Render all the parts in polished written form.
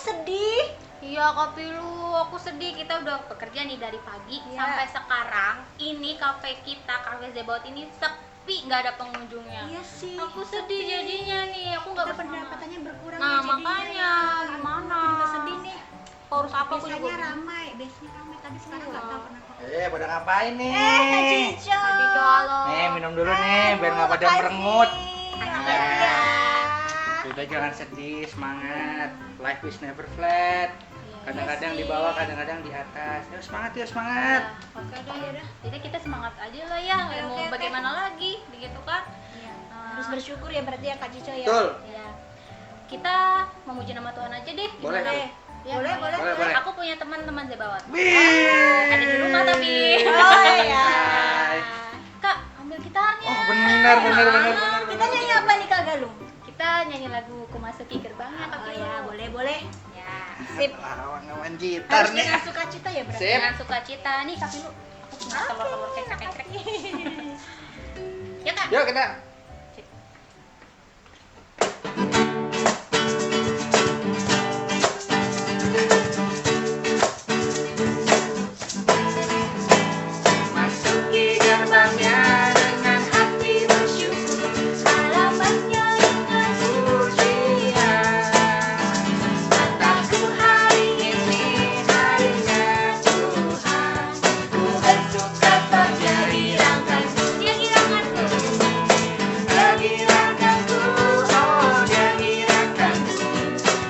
sedih? Iya Kak Pilu, aku sedih. Kita udah bekerja nih dari pagi sampai sekarang. Ini kafe kita, Cafe Zebaot ini sepi, nggak ada pengunjungnya. Iya sih. Aku sedih jadinya nih. Aku nggak bersama. Pendapatannya berkurang Nah, ya jadinya. makanya gimana? Aku juga sedih nih. Harus apa aku Biasanya juga bingung. ramai, biasanya ramai. Tadi sekarang nggak tahu kenapa. Pada ngapain nih? Kak Cico. Kak Halo. Nih, minum dulu nih, biar nggak pada merengut. Udah jangan sedih, semangat. Life is never flat. Kadang-kadang di bawah, kadang-kadang di atas. Yuk semangat, yuk semangat. Oke deh. Jadi kita semangat aja lah ya. Mau bagaimana lagi, begitu kan? Iya. Harus bersyukur ya berarti ya Kak Cico ya. Betul. Iya. Kita memuji nama Tuhan aja deh. Boleh. Gimana? Ya, Boleh. Aku punya teman-teman Zebaot. Wih. Ada di rumah tapi. Oh iya. Kak, ambil gitarnya. Oh benar. Kita nyanyi apa nih Kak Galung? Kita nyanyi lagu Kumasuki Gerbangnya Kak. Oh ya, boleh. Ya. Sip. Lawan gitar Harus nih. dengan sukacita ya berarti. Sip. Dengan sukacita nih Kak Pilu. Aku punya telur-telur kecek-kecek. Ya Kak. Yuk kita. Masuki gerbangnya dengan hati bersyukur, halamannya dengan pujian. Kataku hari ini harinya Tuhan, ku bersuka terjadi rangkanku. Dia giranganku. Dia girakanku, oh dia girakanku,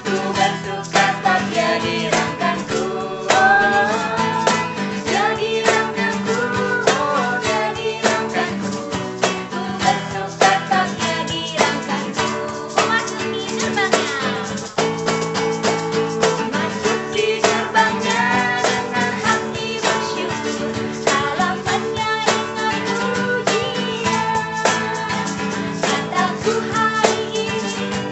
ku bersuka terjadi rangkanku. Dia girakanku, oh dia girakanku, ku bersuka terjadi rangkanku. Memasuki gerbangnya. Masuk di gerbangnya dengan hati bersyukur, halamannya dengan pujian. Kataku hari ini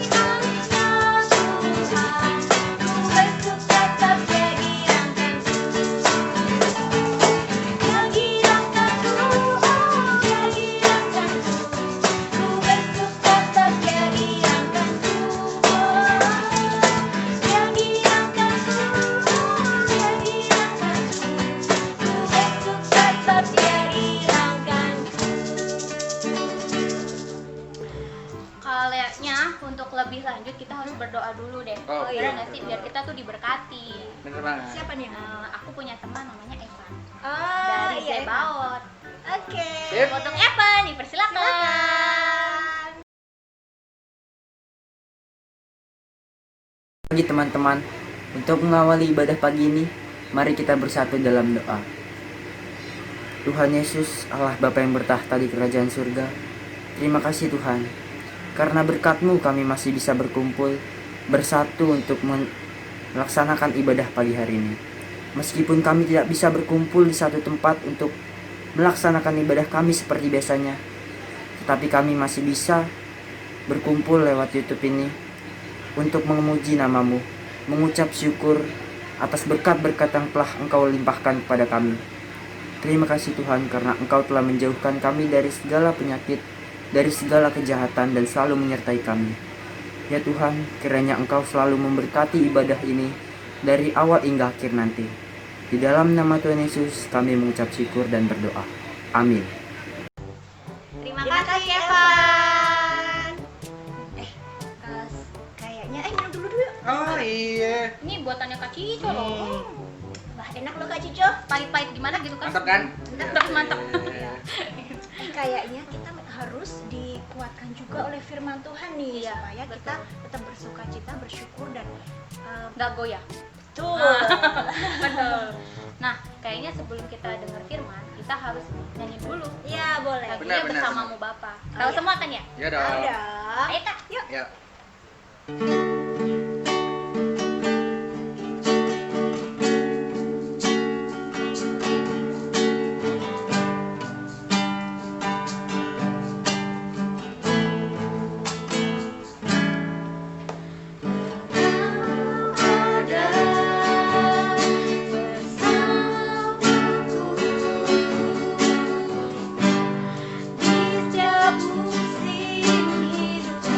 harinya Tuhan, ku bersuka terjadi rangkanku. Dia girakanku, oh dia girakanku, ku bersuka terjadi rangkanku. Dia girakanku, oh dia girakanku, ku bersuka terjadi rangkanku. Kayaknya untuk lebih lanjut kita harus berdoa dulu deh. Oh, Bener iya. nggak sih? Biar kita tuh diberkati. Bener banget. Siapa nih? Aku punya teman namanya Evan Oh, dari iya. Zebaot. Oke. Sip. Untuk Evan, dipersilakan. Silakan. Pagi teman-teman, untuk mengawali ibadah pagi ini, mari kita bersatu dalam doa. Tuhan Yesus, Allah Bapa yang bertahta di kerajaan surga, terima kasih Tuhan, karena berkat-Mu kami masih bisa berkumpul, bersatu untuk melaksanakan ibadah pagi hari ini. Meskipun kami tidak bisa berkumpul di satu tempat untuk melaksanakan ibadah kami seperti biasanya, tetapi kami masih bisa berkumpul lewat YouTube ini untuk memuji nama-Mu, mengucap syukur atas berkat-berkat yang telah Engkau limpahkan kepada kami. Terima kasih Tuhan karena Engkau telah menjauhkan kami dari segala penyakit, dari segala kejahatan dan selalu menyertai kami. Ya Tuhan, kiranya Engkau selalu memberkati ibadah ini dari awal hingga akhir nanti. Di dalam nama Tuhan Yesus kami mengucap syukur dan berdoa. Amin. Terima Terima kasih kasih Evan. Kayaknya minum dulu yuk. Oh iya. Ini buatannya Kak Cico loh. Wah, enak loh Kak Cico. Pahit-pahit gimana gitu kan? Mantap kan? Mantap. Kayaknya kita harus dikuatkan juga oleh firman Tuhan nih, Iya, supaya betul. kita tetap bersukacita, bersyukur dan Nggak goyah. betul. Betul. Nah, kayaknya sebelum kita dengar firman, kita harus nyanyi dulu. Iya, boleh. Lagunya Benar. Bersamamu Bapa. Oh, Tahu iya. semua kan ya? Ya dong. Ada. Ayo Kak, yuk. Ya. Setiap musim hidup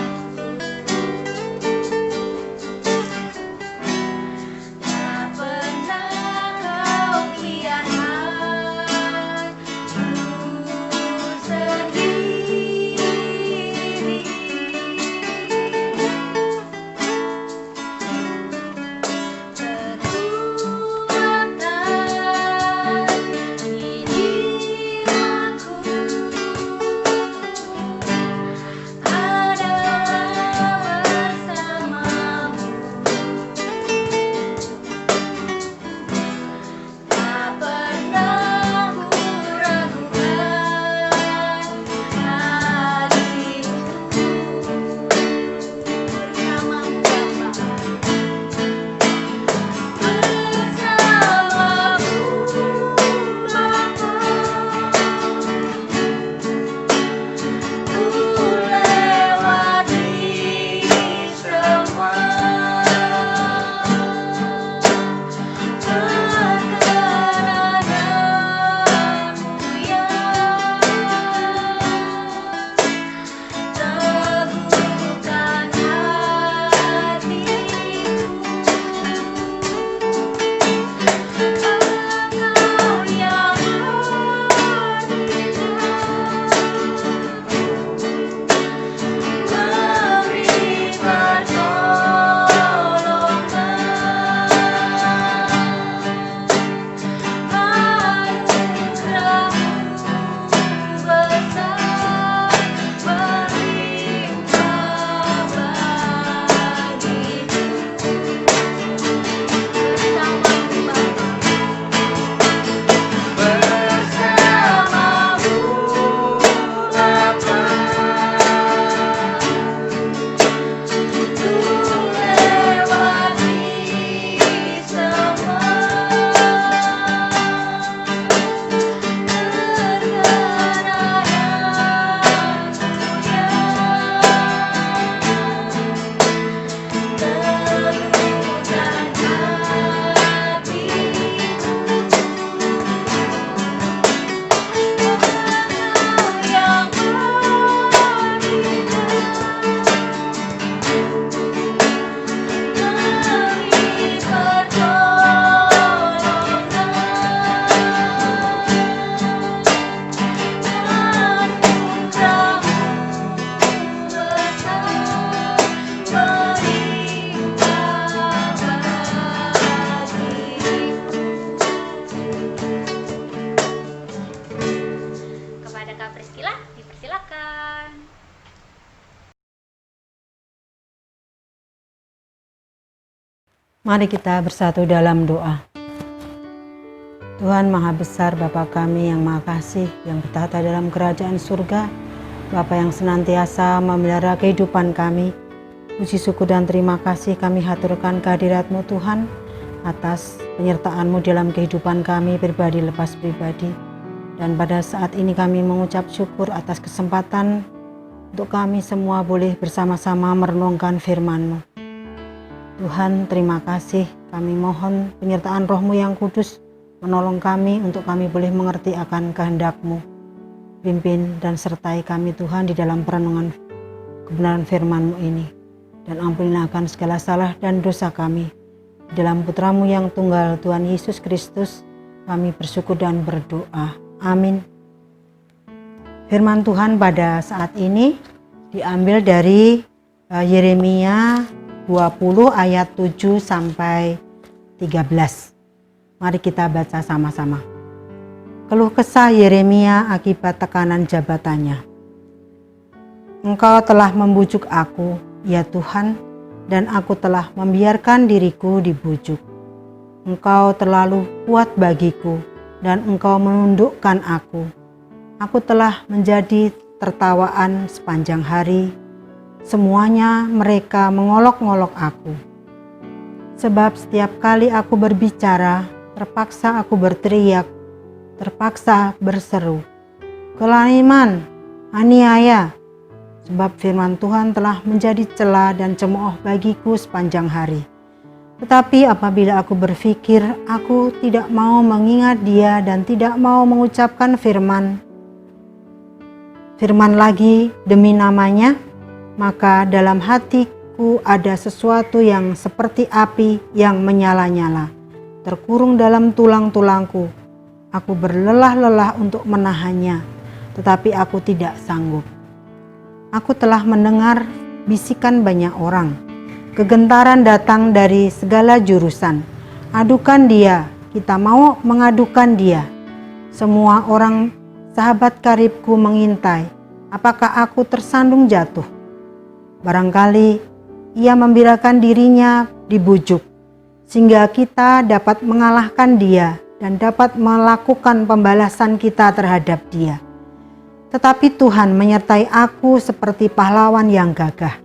Mari kita bersatu dalam doa. Tuhan Maha Besar, Bapa kami yang Maha Kasih, yang bertahta dalam kerajaan surga, Bapa yang senantiasa memelihara kehidupan kami. Puji syukur dan terima kasih kami haturkan kehadirat-Mu Tuhan, atas penyertaan-Mu dalam kehidupan kami pribadi lepas pribadi. Dan pada saat ini kami mengucap syukur atas kesempatan untuk kami semua boleh bersama-sama merenungkan firman-Mu. Tuhan, terima kasih. Kami mohon penyertaan Roh-Mu yang kudus menolong kami untuk kami boleh mengerti akan kehendak-Mu. Pimpin dan sertai kami Tuhan di dalam perenungan kebenaran firman-Mu ini. Dan ampunilah akan segala salah dan dosa kami. Dalam Putra-Mu yang tunggal Tuhan Yesus Kristus, kami bersyukur dan berdoa. Amin. Firman Tuhan pada saat ini diambil dari Yeremia 20 ayat 7 sampai 13. Mari kita baca sama-sama. Keluh kesah Yeremia akibat tekanan jabatannya. Engkau telah membujuk aku, ya Tuhan, dan aku telah membiarkan diriku dibujuk. Engkau terlalu kuat bagiku, dan engkau menundukkan aku. Aku telah menjadi tertawaan sepanjang hari. Semuanya mereka mengolok-ngolok aku. Sebab setiap kali aku berbicara, terpaksa aku berteriak, terpaksa berseru. Kelaliman, aniaya. Sebab firman Tuhan telah menjadi celah dan cemooh bagiku sepanjang hari. Tetapi apabila aku berpikir, aku tidak mau mengingat dia dan tidak mau mengucapkan firman lagi demi namanya, maka dalam hatiku ada sesuatu yang seperti api yang menyala-nyala, terkurung dalam tulang-tulangku. Aku berlelah-lelah untuk menahannya, tetapi aku tidak sanggup. Aku telah mendengar bisikan banyak orang. Kegentaran datang dari segala jurusan. Adukan dia, kita mau mengadukan dia. Semua orang sahabat karibku mengintai, apakah aku tersandung jatuh? Barangkali ia membiarkan dirinya dibujuk, sehingga kita dapat mengalahkan dia dan dapat melakukan pembalasan kita terhadap dia. Tetapi Tuhan menyertai aku seperti pahlawan yang gagah.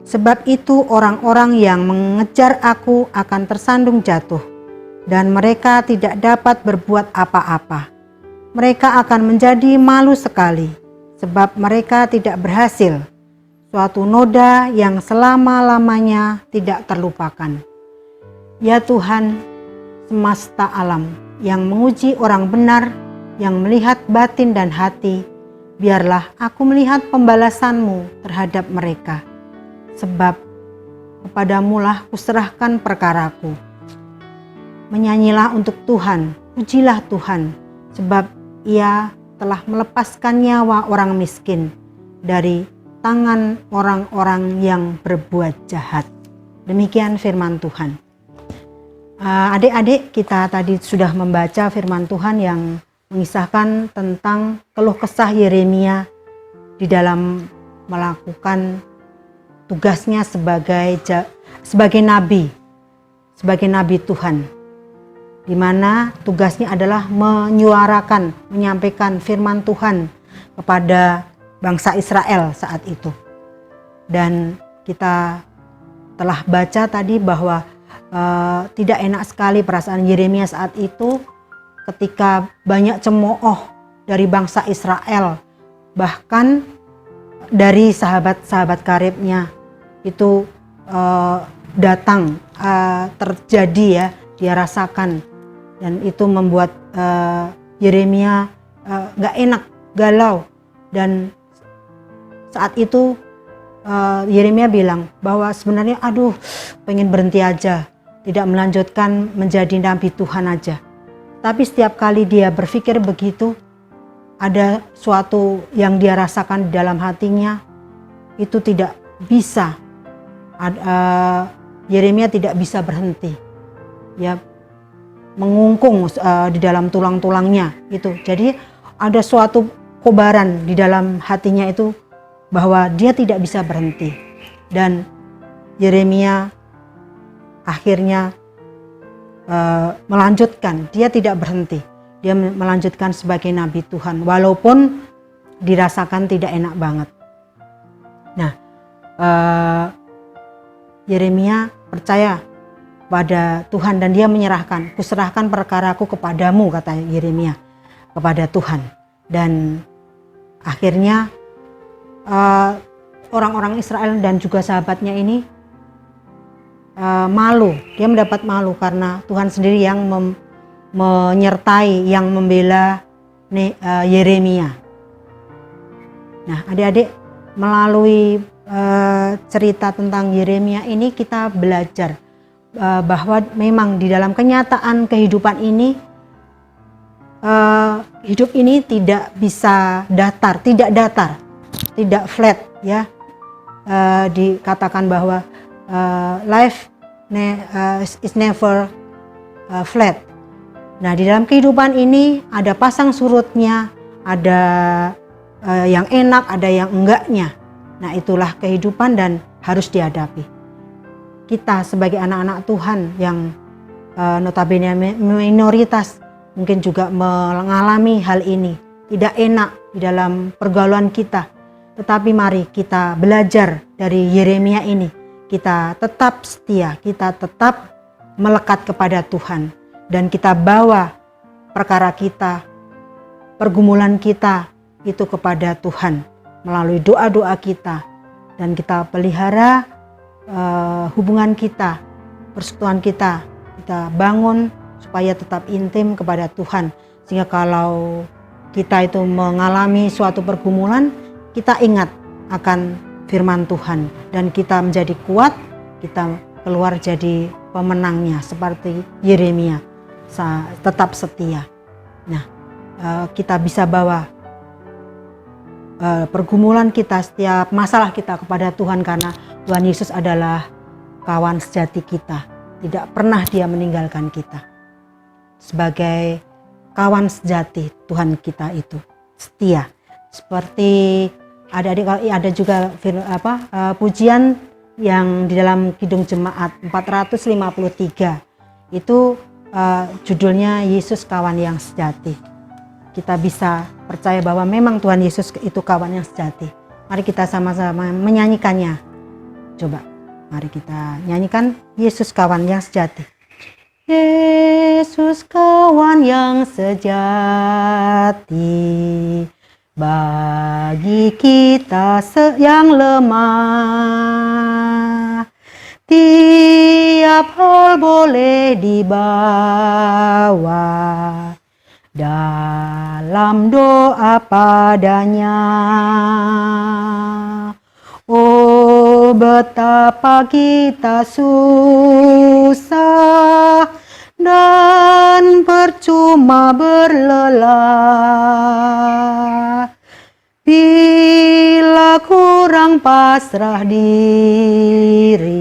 Sebab itu orang-orang yang mengejar aku akan tersandung jatuh, dan mereka tidak dapat berbuat apa-apa. Mereka akan menjadi malu sekali, sebab mereka tidak berhasil. Suatu noda yang selama-lamanya tidak terlupakan. Ya Tuhan, semesta alam yang menguji orang benar, yang melihat batin dan hati, biarlah aku melihat pembalasan-Mu terhadap mereka. Sebab kepadamu-lah kuserahkan perkaraku. Menyanyilah untuk Tuhan, pujilah Tuhan, sebab Ia telah melepaskan nyawa orang miskin dari tangan orang-orang yang berbuat jahat. Demikian firman Tuhan. Adik-adik, kita tadi sudah membaca firman Tuhan yang mengisahkan tentang keluh kesah Yeremia di dalam melakukan tugasnya sebagai nabi Tuhan, di mana tugasnya adalah menyuarakan, menyampaikan firman Tuhan kepada bangsa Israel saat itu. Dan kita telah baca tadi bahwa tidak enak sekali perasaan Yeremia saat itu ketika banyak cemooh dari bangsa Israel, bahkan dari sahabat-sahabat karibnya itu datang, terjadi ya, dia rasakan, dan itu membuat Yeremia gak enak, galau. Dan saat itu Yeremia bilang bahwa sebenarnya pengen berhenti aja, tidak melanjutkan menjadi nabi Tuhan aja. Tapi setiap kali dia berpikir begitu, ada suatu yang dia rasakan di dalam hatinya, itu tidak bisa, Yeremia tidak bisa berhenti, ya, mengungkung di dalam tulang-tulangnya itu. Jadi ada suatu kobaran di dalam hatinya itu bahwa dia tidak bisa berhenti. Dan Yeremia akhirnya melanjutkan, dia tidak berhenti, dia melanjutkan sebagai nabi Tuhan walaupun dirasakan tidak enak banget. Nah, Yeremia percaya pada Tuhan dan dia menyerahkan, kuserahkan perkaraku kepadamu, kata Yeremia kepada Tuhan. Dan akhirnya orang-orang Israel dan juga sahabatnya ini malu, dia mendapat malu karena Tuhan sendiri yang menyertai, yang membela Yeremia. Nah, adik-adik, melalui cerita tentang Yeremia ini kita belajar bahwa memang di dalam kenyataan kehidupan ini hidup ini tidak bisa datar, tidak flat ya. Dikatakan bahwa life is never flat. Nah, di dalam kehidupan ini ada pasang surutnya, ada yang enak, ada yang enggaknya. Nah, itulah kehidupan dan harus dihadapi. Kita sebagai anak-anak Tuhan yang notabene minoritas mungkin juga mengalami hal ini. Tidak enak di dalam pergaulan kita. Tetapi mari kita belajar dari Yeremia ini. Kita tetap setia, kita tetap melekat kepada Tuhan. Dan kita bawa perkara kita, pergumulan kita itu kepada Tuhan melalui doa-doa kita. Dan kita pelihara hubungan kita, persekutuan kita bangun supaya tetap intim kepada Tuhan. Sehingga kalau kita itu mengalami suatu pergumulan, kita ingat akan firman Tuhan dan kita menjadi kuat, kita keluar jadi pemenangnya seperti Yeremia, tetap setia. Nah, kita bisa bawa pergumulan kita, setiap masalah kita kepada Tuhan karena Tuhan Yesus adalah kawan sejati kita. Tidak pernah dia meninggalkan kita. Sebagai kawan sejati Tuhan kita itu setia. Seperti ada juga pujian yang di dalam Kidung Jemaat 453 itu judulnya Yesus Kawan yang Sejati. Kita bisa percaya bahwa memang Tuhan Yesus itu kawan yang sejati. Mari kita sama-sama menyanyikannya. Coba, mari kita nyanyikan Yesus kawan yang sejati. Yesus kawan yang sejati bagi kita yang lemah. Tiap hal boleh dibawa dalam doa padanya. Oh, betapa kita susah dan percuma berlelah bila kurang pasrah diri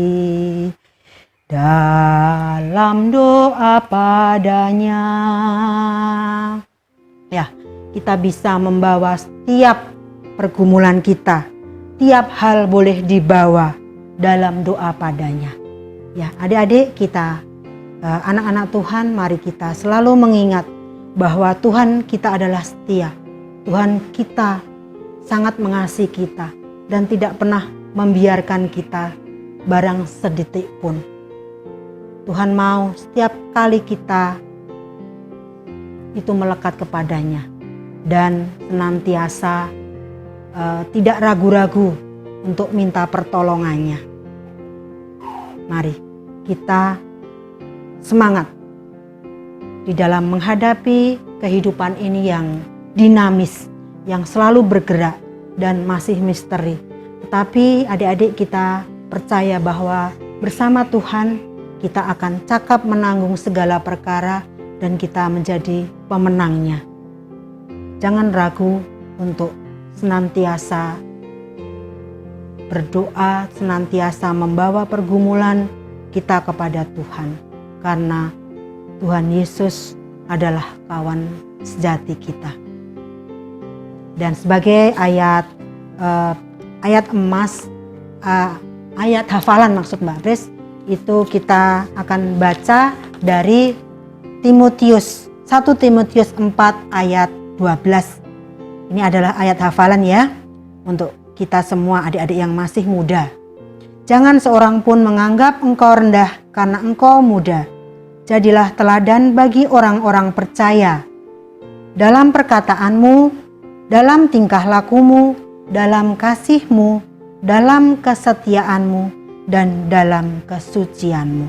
dalam doa padanya. Ya, kita bisa membawa setiap pergumulan kita, tiap hal boleh dibawa dalam doa padanya. Ya, adik-adik kita, anak-anak Tuhan, mari kita selalu mengingat bahwa Tuhan kita adalah setia. Tuhan kita sangat mengasihi kita dan tidak pernah membiarkan kita barang sedetik pun. Tuhan mau setiap kali kita itu melekat kepadanya dan senantiasa tidak ragu-ragu untuk minta pertolongannya. Mari kita semangat di dalam menghadapi kehidupan ini yang dinamis, yang selalu bergerak dan masih misteri. Tetapi adik-adik kita percaya bahwa bersama Tuhan kita akan cakap menanggung segala perkara dan kita menjadi pemenangnya. Jangan ragu untuk senantiasa berdoa, senantiasa membawa pergumulan kita kepada Tuhan. Karena Tuhan Yesus adalah kawan sejati kita. Dan sebagai ayat emas, ayat hafalan maksud Mbak Pris, itu kita akan baca dari Timotius 1 Timotius 4 ayat 12. Ini adalah ayat hafalan ya untuk kita semua adik-adik yang masih muda. Jangan seorang pun menganggap engkau rendah karena engkau muda. Jadilah teladan bagi orang-orang percaya dalam perkataanmu, dalam tingkah lakumu, dalam kasihmu, dalam kesetiaanmu, dan dalam kesucianmu.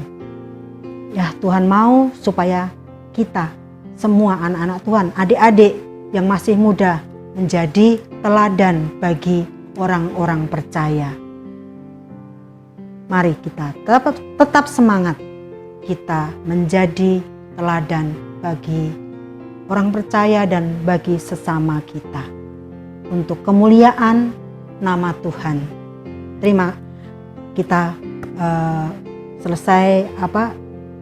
Ya, Tuhan mau supaya kita semua anak-anak Tuhan, adik-adik yang masih muda menjadi teladan bagi orang-orang percaya. Mari kita tetap semangat, kita menjadi teladan bagi orang percaya dan bagi sesama kita untuk kemuliaan nama Tuhan. Kita selesai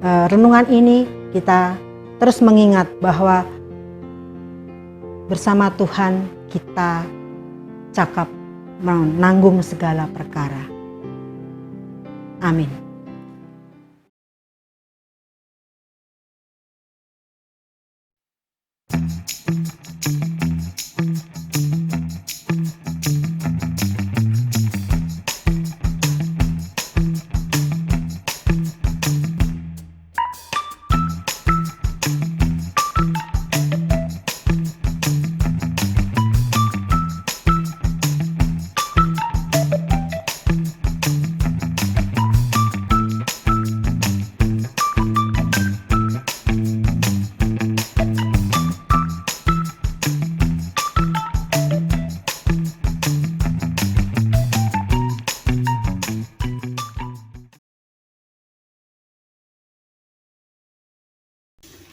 renungan ini, kita terus mengingat bahwa bersama Tuhan kita cakap menanggung segala perkara. Amin.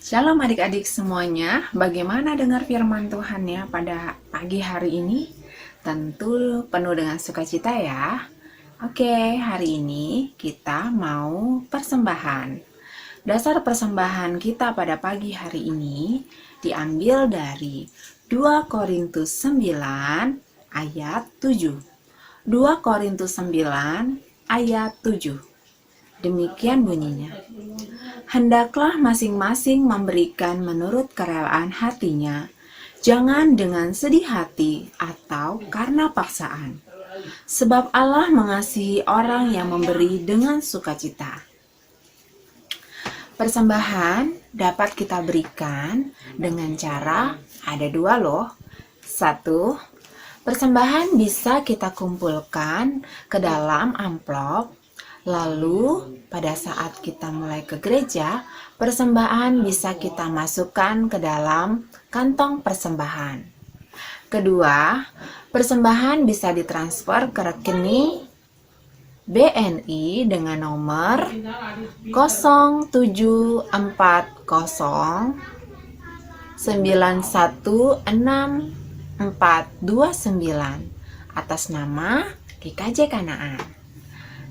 Shalom adik-adik semuanya, bagaimana dengar firman Tuhan ya pada pagi hari ini? Tentu penuh dengan sukacita ya. Oke, hari ini kita mau persembahan. Dasar persembahan kita pada pagi hari ini diambil dari 2 Korintus 9 ayat 7. 2 Korintus 9 ayat 7. Demikian bunyinya. Hendaklah masing-masing memberikan menurut kerelaan hatinya, jangan dengan sedih hati atau karena paksaan. Sebab Allah mengasihi orang yang memberi dengan sukacita. Persembahan dapat kita berikan dengan cara ada 2 loh. 1, persembahan bisa kita kumpulkan ke dalam amplop. Lalu pada saat kita mulai ke gereja, persembahan bisa kita masukkan ke dalam kantong persembahan. Kedua, persembahan bisa ditransfer ke rekening BNI dengan nomor 0740 916429 atas nama GKJ Kanaan.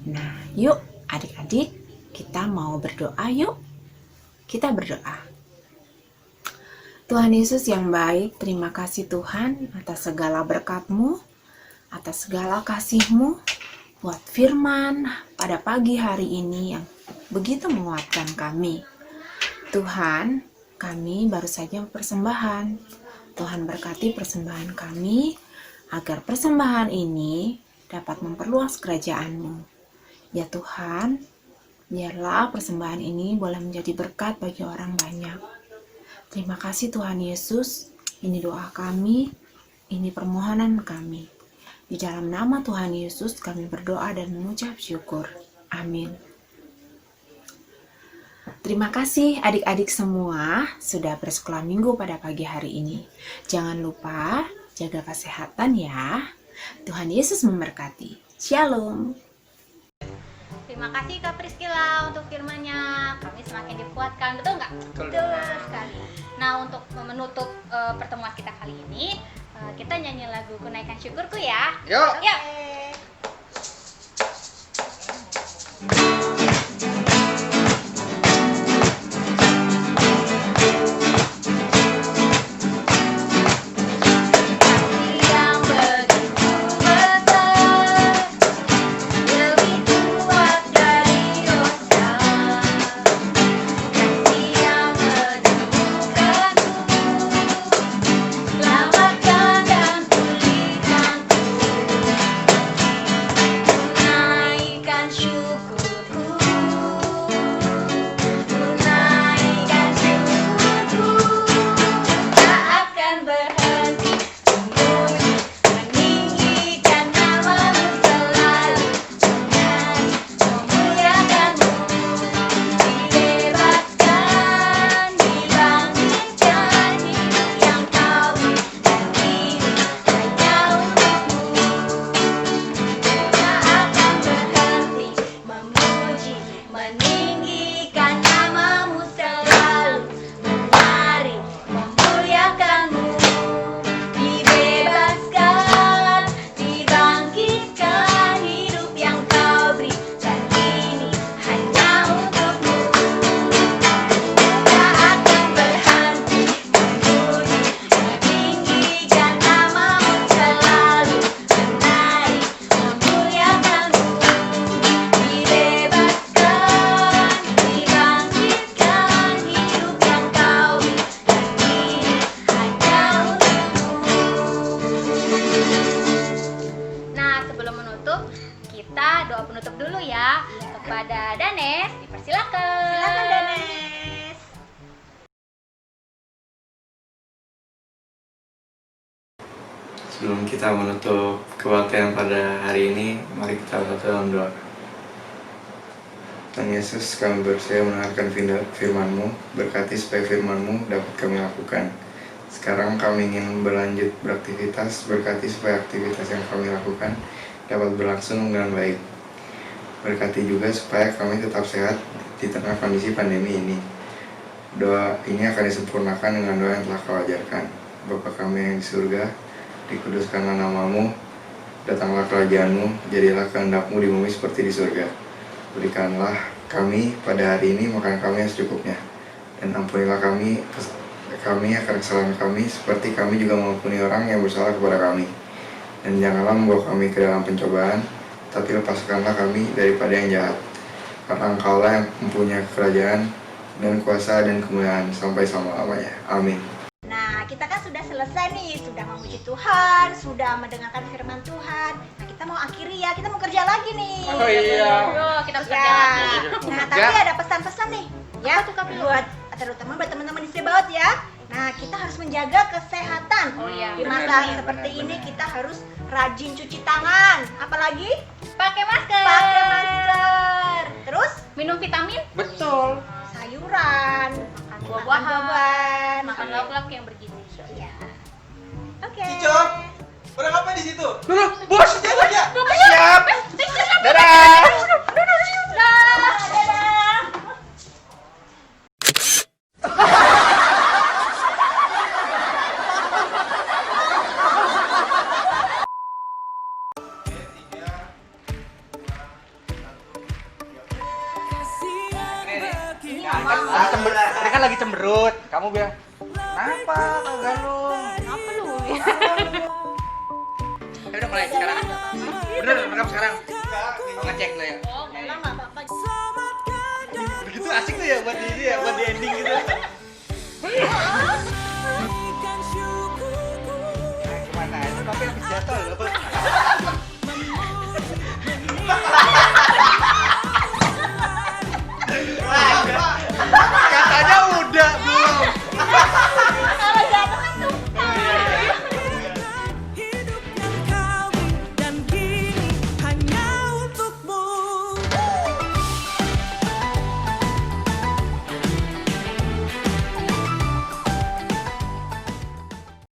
Nah, yuk adik-adik, kita mau berdoa yuk. Kita berdoa. Tuhan Yesus yang baik, terima kasih Tuhan atas segala berkat-Mu, atas segala kasih-Mu, buat firman pada pagi hari ini yang begitu menguatkan kami. Tuhan, kami baru saja persembahan. Tuhan berkati persembahan kami, agar persembahan ini dapat memperluas kerajaan-Mu. Ya Tuhan, biarlah persembahan ini boleh menjadi berkat bagi orang banyak. Terima kasih Tuhan Yesus, ini doa kami, ini permohonan kami. Di dalam nama Tuhan Yesus kami berdoa dan mengucap syukur. Amin. Terima kasih adik-adik semua sudah bersekolah minggu pada pagi hari ini. Jangan lupa jaga kesehatan ya. Tuhan Yesus memberkati. Shalom. Terima kasih Kak Priscilla untuk firman-Nya. Kami semakin dikuatkan, betul nggak? Betul sekali. Nah, untuk menutup pertemuan kita kali ini, kita nyanyi lagu Kunaikan Syukurku ya. Yuk. Yuk. Sebelum kita menutup kebaktian pada hari ini, mari kita berdoa dalam doa. Tuhan Yesus, kami bersedia mendengarkan firman-Mu, berkati supaya firman-Mu dapat kami lakukan. Sekarang kami ingin berlanjut beraktivitas, berkati supaya aktivitas yang kami lakukan dapat berlangsung dengan baik. Berkati juga supaya kami tetap sehat di tengah kondisi pandemi ini. Doa ini akan disempurnakan dengan doa yang telah Kau ajarkan. Bapa kami yang di surga, dikuduskanlah nama-Mu, datanglah kerajaan-Mu, jadilah kehendak-Mu di bumi seperti di surga. Berikanlah kami pada hari ini makan kami yang secukupnya, dan ampunilah kami akan kesalahan kami, seperti kami juga mengampuni orang yang bersalah kepada kami. Dan janganlah membawa kami ke dalam pencobaan, tapi lepaskanlah kami daripada yang jahat. Karena Engkaulah yang mempunyai kerajaan dan kuasa dan kemuliaan sampai selama-lamanya. Amin. Nah, kita kan sudah selesai nih, sudah memuji Tuhan, sudah mendengarkan firman Tuhan. Nah, kita mau akhiri ya, kita mau kerja lagi nih. Oh iya. Yuk, kita harus Ya. kerja lagi. Nah, tapi ada pesan-pesan nih. Ya, buat terutama buat teman-teman di Sebaot ya. Nah, kita harus menjaga kesehatan. Oh iya. Di Benar, masa benar, seperti benar, ini benar. kita harus rajin cuci tangan. Apalagi Pakai masker. pakai masker. Terus Minum vitamin, Betul. sayuran, makan buah-buahan, makan Oke. lauk-lauk yang bergizi. Ya. Oke. Cicok, udah ngapain di situ? Loh, bos, Siap aja. siap. Dadah. Ini kan lagi cemberut. Kamu bilang, kenapa kau galung? Apa lu? Ayo udah mulai sekarang. Bener, rekam sekarang. Mau ngecek dulu ya. Oh, nggak lama apa-apa. Begitu asik tuh ya buat di buat di ending gitu. Nah, gimana? Itu tapi habis jatuh loh.